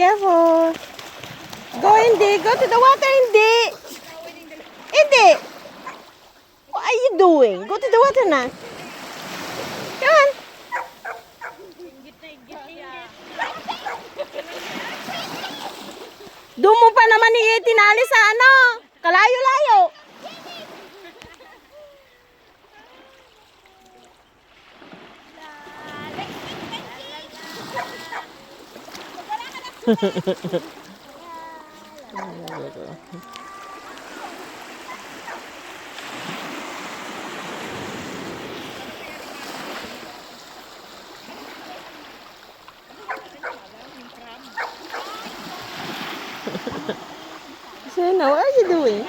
careful. Go, Indy. Go to the water, Indy. Indy. What are you doing? Go to the water na. Come on. Doon mo pa naman tinali sa ano. Kalayo-layo. Sena, what are you doing?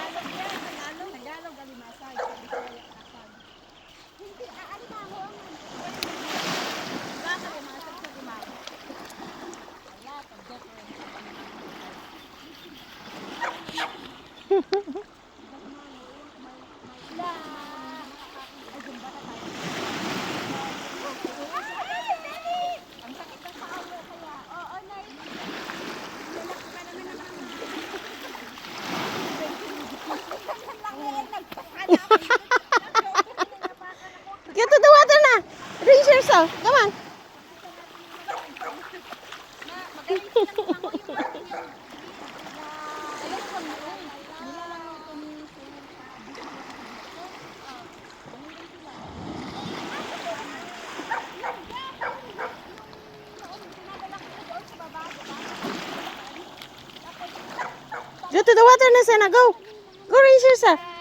Get to the water na. Rinse yourself. Come on. Go to the water na, Sena. Go. Go rinse yourself.